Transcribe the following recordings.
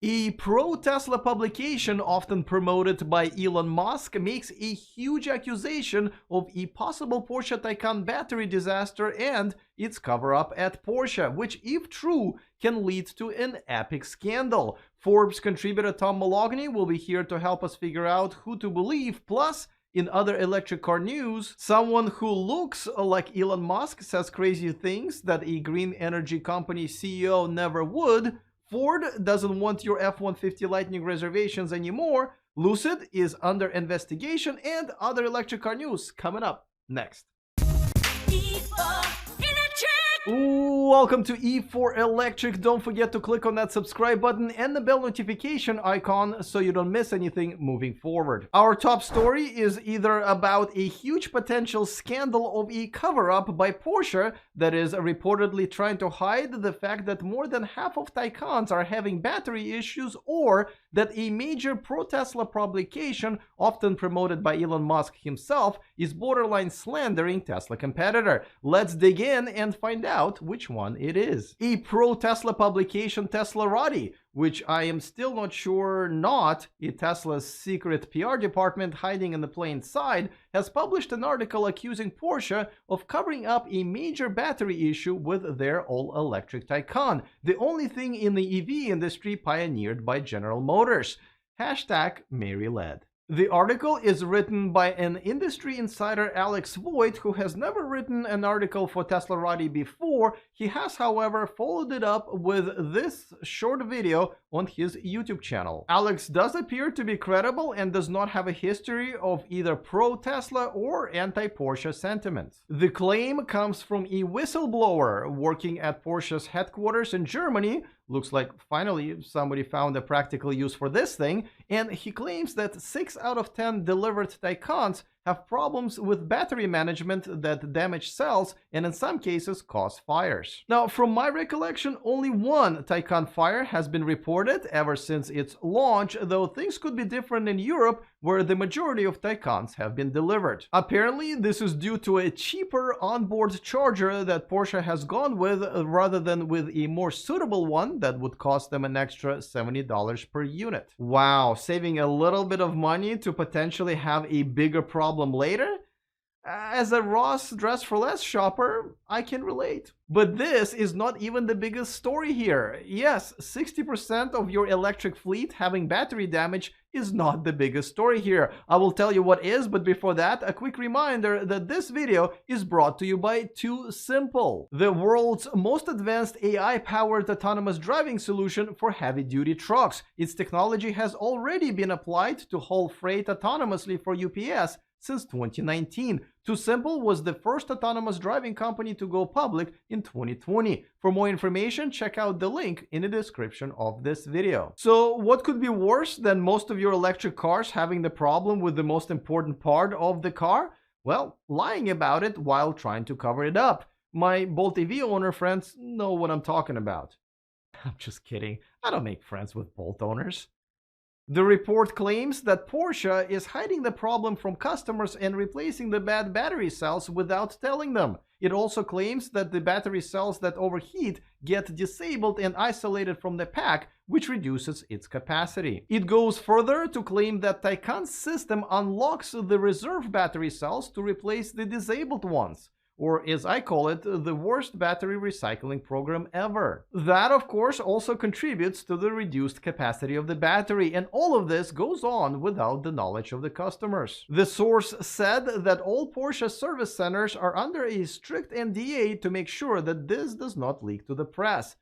A pro-Tesla publication, often promoted by Elon Musk, makes a huge accusation of a possible Porsche Taycan battery disaster and its cover-up at Porsche, which, if true, can lead to an epic scandal. Forbes contributor Tom Malogany will be here to help us figure out who to believe. Plus, in other electric car news, someone who looks like Elon Musk says crazy things that a green energy company CEO never would. Ford doesn't want your F-150 Lightning reservations anymore. Lucid is under investigation, and other electric car news coming up next. Welcome to E4 Electric. Don't forget to click on that subscribe button and the bell notification icon so you don't miss anything moving forward. Our top story is either about a huge potential scandal of a cover-up by Porsche that is reportedly trying to hide the fact that more than half of Taycans are having battery issues, or that a major pro-Tesla publication, often promoted by Elon Musk himself, is borderline slandering Tesla competitor. Let's dig in and find out which one it is. A pro-Tesla publication, Teslarati, which I am still not sure not a Tesla's secret PR department hiding in the plain sight, has published an article accusing Porsche of covering up a major battery issue with their all-electric Taycan, the only thing in the EV industry pioneered by General Motors. #MaryLed. The article is written by an industry insider, Alex Voigt, who has never written an article for Teslarati before. He has, however, followed it up with this short video on his YouTube channel. Alex does appear to be credible and does not have a history of either pro-Tesla or anti-Porsche sentiments. The claim comes from a whistleblower working at Porsche's headquarters in Germany. Looks like finally somebody found a practical use for this thing, and he claims that 6 out of 10 delivered Taycans have problems with battery management that damage cells and in some cases cause fires. Now, from my recollection, only one Taycan fire has been reported ever since its launch, though things could be different in Europe, where the majority of Taycans have been delivered. Apparently, this is due to a cheaper onboard charger that Porsche has gone with rather than with a more suitable one that would cost them an extra $70 per unit. Wow, saving a little bit of money to potentially have a bigger problem later? As a Ross Dress for Less shopper, I can relate. But this is not even the biggest story here. Yes, 60% of your electric fleet having battery damage is not the biggest story here. I will tell you what is, but before that, a quick reminder that this video is brought to you by Too Simple, the world's most advanced AI-powered autonomous driving solution for heavy-duty trucks. Its technology has already been applied to haul freight autonomously for UPS since 2019. Too Simple was the first autonomous driving company to go public in 2020. For more information, check out the link in the description of this video. So what could be worse than most of your electric cars having the problem with the most important part of the car? Well, lying about it while trying to cover it up. My Bolt EV owner friends know what I'm talking about. I'm just kidding. I don't make friends with Bolt owners. The report claims that Porsche is hiding the problem from customers and replacing the bad battery cells without telling them. It also claims that the battery cells that overheat get disabled and isolated from the pack, which reduces its capacity. It goes further to claim that Taycan's system unlocks the reserve battery cells to replace the disabled ones, or as I call it, the worst battery recycling program ever. That, of course, also contributes to the reduced capacity of the battery, and all of this goes on without the knowledge of the customers. The source said that all Porsche service centers are under a strict NDA to make sure that this does not leak to the press.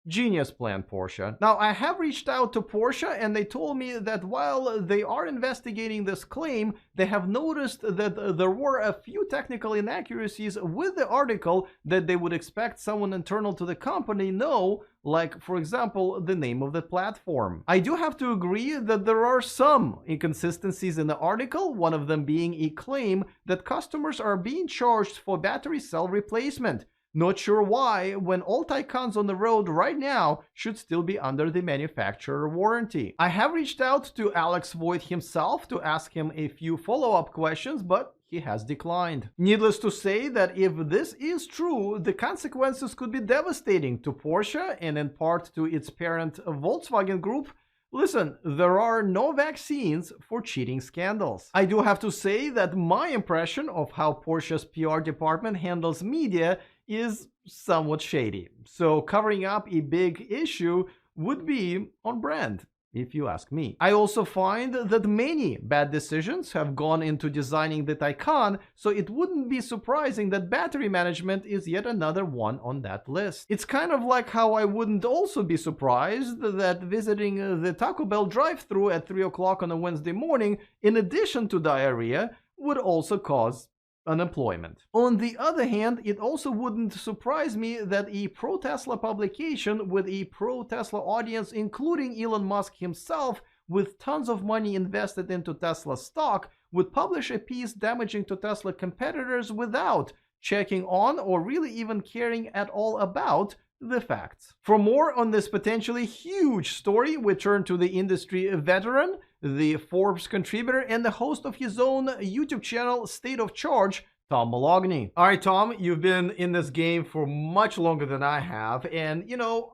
Genius plan, Porsche. Now, I have reached out to Porsche and they told me that while they are investigating this claim, they have noticed that there were a few technical inaccuracies with the article that they would expect someone internal to the company know, like, for example, the name of the platform. I do have to agree that there are some inconsistencies in the article, one of them being a claim that customers are being charged for battery cell replacement. Not sure why, when all Taycans on the road right now should still be under the manufacturer warranty. I have reached out to Alex Voigt himself to ask him a few follow-up questions, but he has declined. Needless to say that if this is true, the consequences could be devastating to Porsche and in part to its parent Volkswagen Group, Listen, there are no vaccines for cheating scandals. I do have to say that my impression of how Porsche's PR department handles media is somewhat shady. So covering up a big issue would be on brand, if you ask me. I also find that many bad decisions have gone into designing the Taycan, so it wouldn't be surprising that battery management is yet another one on that list. It's kind of like how I wouldn't also be surprised that visiting the Taco Bell drive-thru at 3 o'clock on a Wednesday morning, in addition to diarrhea, would also cause unemployment. On the other hand, it also wouldn't surprise me that a pro-Tesla publication with a pro-Tesla audience, including Elon Musk himself, with tons of money invested into Tesla stock, would publish a piece damaging to Tesla competitors without checking on or really even caring at all about the facts. For more on this potentially huge story, we turn to the industry veteran, the Forbes contributor, and the host of his own YouTube channel, State of Charge, Tom Malogny. All right, Tom, you've been in this game for much longer than I have. And,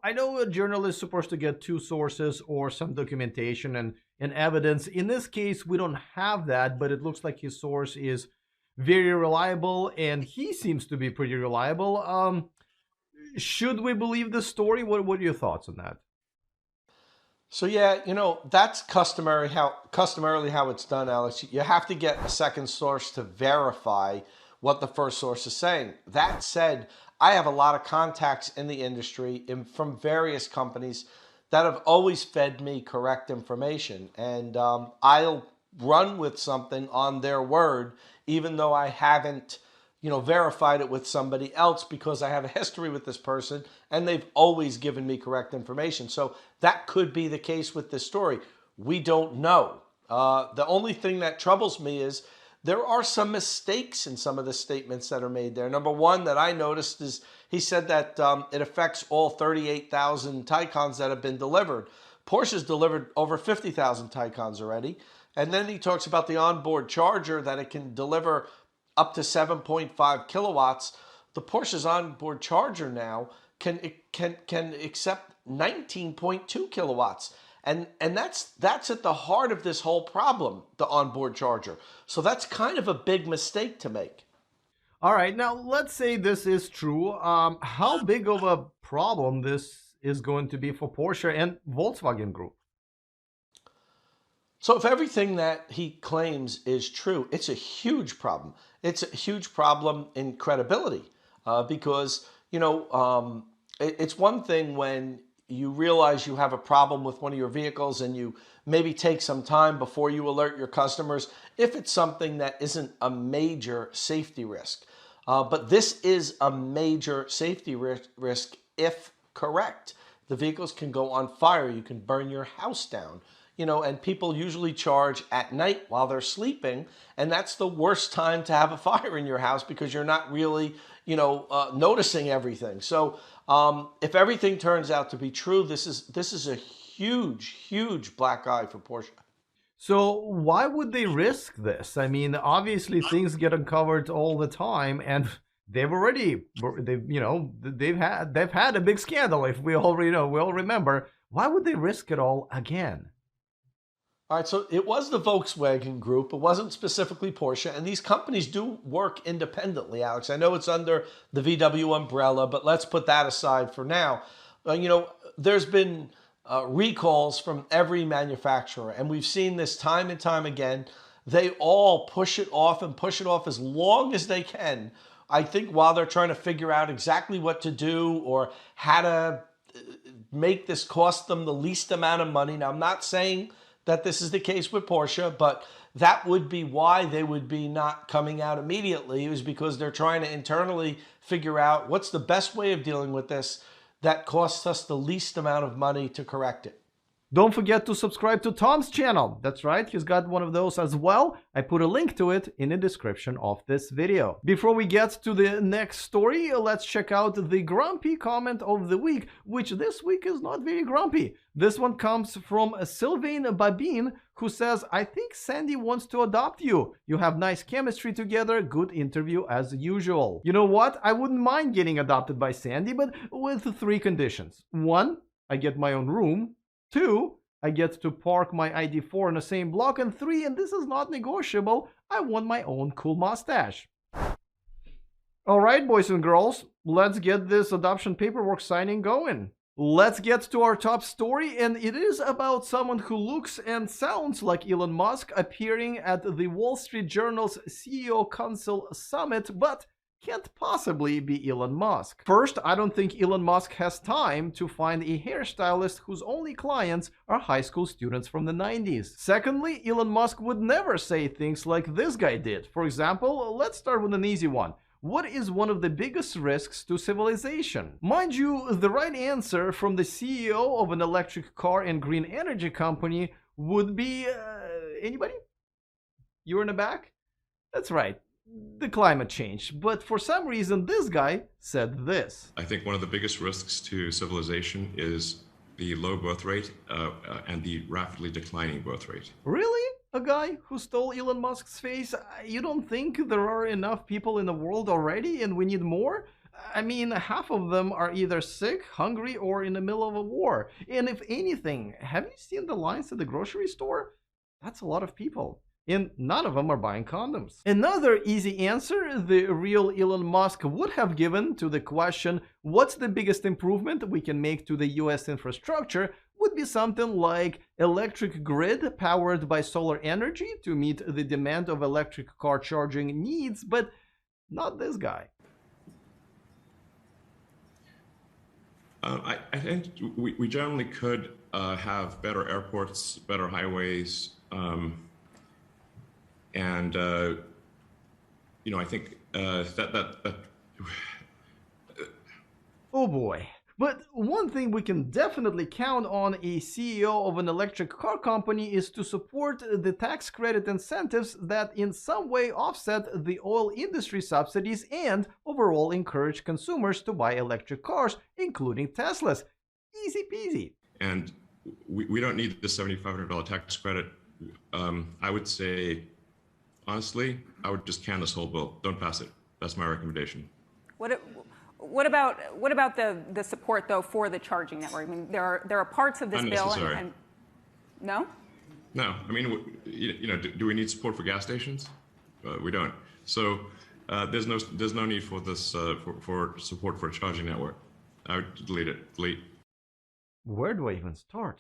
I know a journalist is supposed to get two sources or some documentation and evidence. In this case, we don't have that, but it looks like his source is very reliable, and he seems to be pretty reliable. Should we believe this story? What are your thoughts on that? So yeah, that's customarily how it's done, Alex. You have to get a second source to verify what the first source is saying. That said, I have a lot of contacts in the industry from various companies that have always fed me correct information, and I'll run with something on their word, even though I haven't verified it with somebody else, because I have a history with this person and they've always given me correct information. So that could be the case with this story. We don't know. The only thing that troubles me is there are some mistakes in some of the statements that are made there. Number one that I noticed is he said that it affects all 38,000 Taycans that have been delivered. Porsche's delivered over 50,000 Taycans already. And then he talks about the onboard charger, that it can deliver up to 7.5 kilowatts. The Porsche's onboard charger now can accept 19.2 kilowatts. And that's at the heart of this whole problem, the onboard charger. So that's kind of a big mistake to make. All right, now let's say this is true. How big of a problem this is going to be for Porsche and Volkswagen Group? So if everything that he claims is true, it's a huge problem. It's a huge problem in credibility because, it's one thing when you realize you have a problem with one of your vehicles and you maybe take some time before you alert your customers if it's something that isn't a major safety risk. But this is a major safety risk if correct. The vehicles can go on fire. You can burn your house down. And people usually charge at night while they're sleeping, and that's the worst time to have a fire in your house because you're not really, noticing everything. So if everything turns out to be true, this is a huge black eye for Porsche. So why would they risk this? I mean, obviously things get uncovered all the time, and they've had a big scandal. If we all remember, why would they risk it all again? All right, so it was the Volkswagen Group. It wasn't specifically Porsche. And these companies do work independently, Alex. I know it's under the VW umbrella, but let's put that aside for now. There's been recalls from every manufacturer, and we've seen this time and time again. They all push it off as long as they can. I think while they're trying to figure out exactly what to do or how to make this cost them the least amount of money. Now, I'm not saying that this is the case with Porsche, but that would be why they would be not coming out immediately, is because they're trying to internally figure out what's the best way of dealing with this that costs us the least amount of money to correct it. Don't forget to subscribe to Tom's channel. That's right, he's got one of those as well. I put a link to it in the description of this video. Before we get to the next story, let's check out the grumpy comment of the week, which this week is not very grumpy. This one comes from Sylvain Babin, who says, I think Sandy wants to adopt you. You have nice chemistry together, good interview as usual. You know what? I wouldn't mind getting adopted by Sandy, but with 3 conditions. 1, I get my own room. 2, I get to park my ID4 in the same block, and 3, and this is not negotiable, I want my own cool mustache. Alright, boys and girls, let's get this adoption paperwork signing going. Let's get to our top story, and it is about someone who looks and sounds like Elon Musk appearing at the Wall Street Journal's CEO Council Summit, but can't possibly be Elon Musk. First, I don't think Elon Musk has time to find a hairstylist whose only clients are high school students from the 90s. Secondly, Elon Musk would never say things like this guy did. For example, let's start with an easy one. What is one of the biggest risks to civilization? Mind you, the right answer from the CEO of an electric car and green energy company would be... anybody? You in the back? That's right. The climate change. But for some reason, this guy said this. I think one of the biggest risks to civilization is the low birth rate and the rapidly declining birth rate. Really? A guy who stole Elon Musk's face? You don't think there are enough people in the world already and we need more? I mean, half of them are either sick, hungry, or in the middle of a war. And if anything, have you seen the lines at the grocery store? That's a lot of people. And none of them are buying condoms. Another easy answer the real Elon Musk would have given to the question, what's the biggest improvement we can make to the US infrastructure, would be something like electric grid powered by solar energy to meet the demand of electric car charging needs, but not this guy. I think we generally could have better airports, better highways, and you know, I think that Oh boy. But one thing we can definitely count on a CEO of an electric car company is to support the tax credit incentives that in some way offset the oil industry subsidies and overall encourage consumers to buy electric cars, including Teslas. Easy peasy. And we don't need the $7,500 tax credit. I would say, honestly, I would just can this whole bill. Don't pass it. That's my recommendation. What about the support though for the charging network? I mean, there are parts of this bill and no. No, I mean, you know, do we need support for gas stations? We don't. So there's no need for this for support for a charging network. I would delete it. Delete. Where do I even start?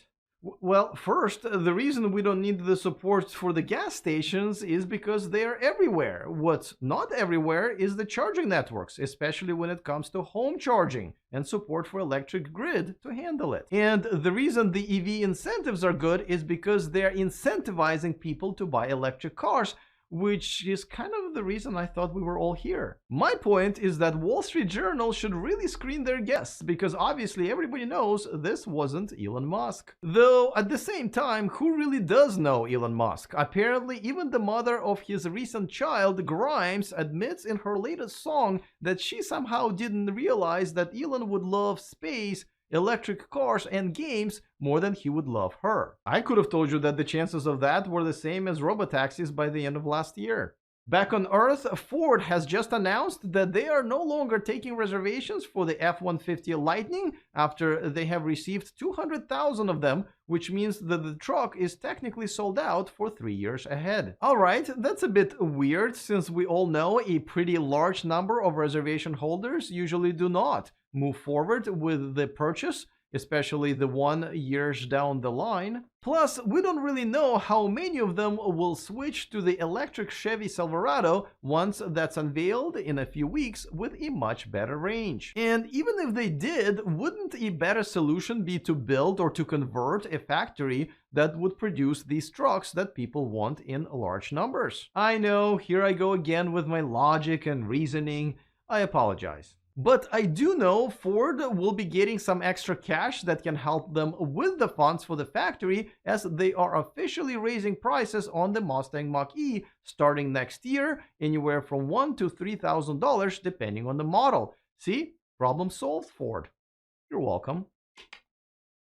Well, first, the reason we don't need the support for the gas stations is because they are everywhere. What's not everywhere is the charging networks, especially when it comes to home charging and support for electric grid to handle it. And the reason the EV incentives are good is because they're incentivizing people to buy electric cars, which is kind of the reason I thought we were all here. My point is that Wall Street Journal should really screen their guests, because obviously everybody knows this wasn't Elon Musk. Though at the same time, who really does know Elon Musk? Apparently even the mother of his recent child, Grimes, admits in her latest song that she somehow didn't realize that Elon would love space, electric cars, and games more than he would love her. I could have told you that the chances of that were the same as robotaxis by the end of last year. Back on Earth, Ford has just announced that they are no longer taking reservations for the F-150 Lightning after they have received 200,000 of them, which means that the truck is technically sold out for 3 years ahead. Alright, that's a bit weird since we all know a pretty large number of reservation holders usually do not move forward with the purchase, especially the 1 years down the line. Plus, we don't really know how many of them will switch to the electric Chevy Silverado once that's unveiled in a few weeks with a much better range. And even if they did, wouldn't a better solution be to build or to convert a factory that would produce these trucks that people want in large numbers? I know, here I go again with my logic and reasoning. I apologize. But I do know Ford will be getting some extra cash that can help them with the funds for the factory, as they are officially raising prices on the Mustang Mach-E starting next year, anywhere from $1,000 to $3,000 depending on the model. See? Problem solved, Ford. You're welcome.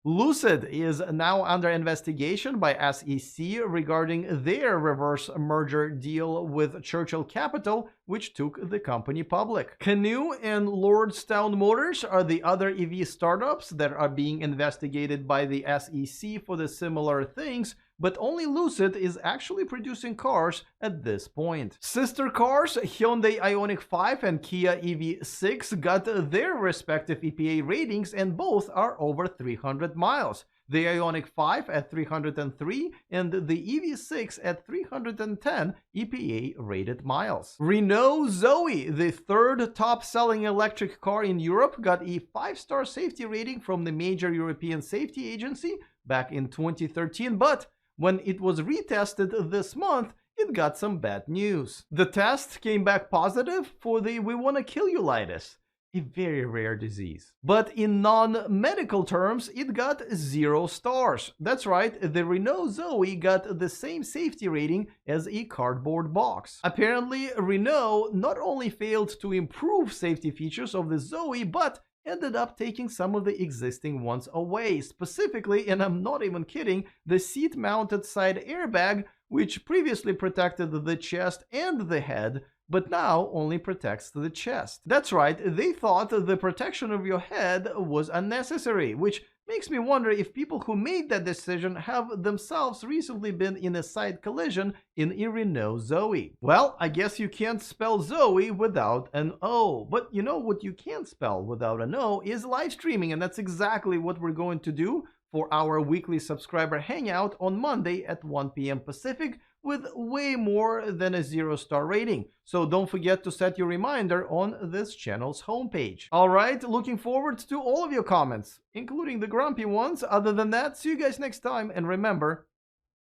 Lucid is now under investigation by SEC regarding their reverse merger deal with Churchill Capital, which took the company public. Canoo and Lordstown Motors are the other EV startups that are being investigated by the SEC for the similar things, but only Lucid is actually producing cars at this point. Sister cars Hyundai Ioniq 5 and Kia EV6 got their respective EPA ratings, and both are over 300 miles. The Ioniq 5 at 303 and the EV6 at 310 EPA rated miles. Renault Zoe, the third top-selling electric car in Europe, got a 5-star safety rating from the major European safety agency back in 2013, but when it was retested this month, it got some bad news. The test came back positive for the "we wanna kill you" litis, a very rare disease. But in non-medical terms, it got 0 stars. That's right, the Renault Zoe got the same safety rating as a cardboard box. Apparently, Renault not only failed to improve safety features of the Zoe, but ended up taking some of the existing ones away. Specifically, and I'm not even kidding, the seat-mounted side airbag, which previously protected the chest and the head, but now only protects the chest. That's right, they thought the protection of your head was unnecessary, which makes me wonder if people who made that decision have themselves recently been in a side collision in a Renault Zoe. Well, I guess you can't spell Zoe without an O, but you know what you can't spell without an O is live streaming, and that's exactly what we're going to do for our weekly subscriber hangout on Monday at 1 p.m. Pacific, with way more than a 0-star rating. So don't forget to set your reminder on this channel's homepage. Alright, looking forward to all of your comments, including the grumpy ones. Other than that, see you guys next time, and remember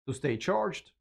to stay charged.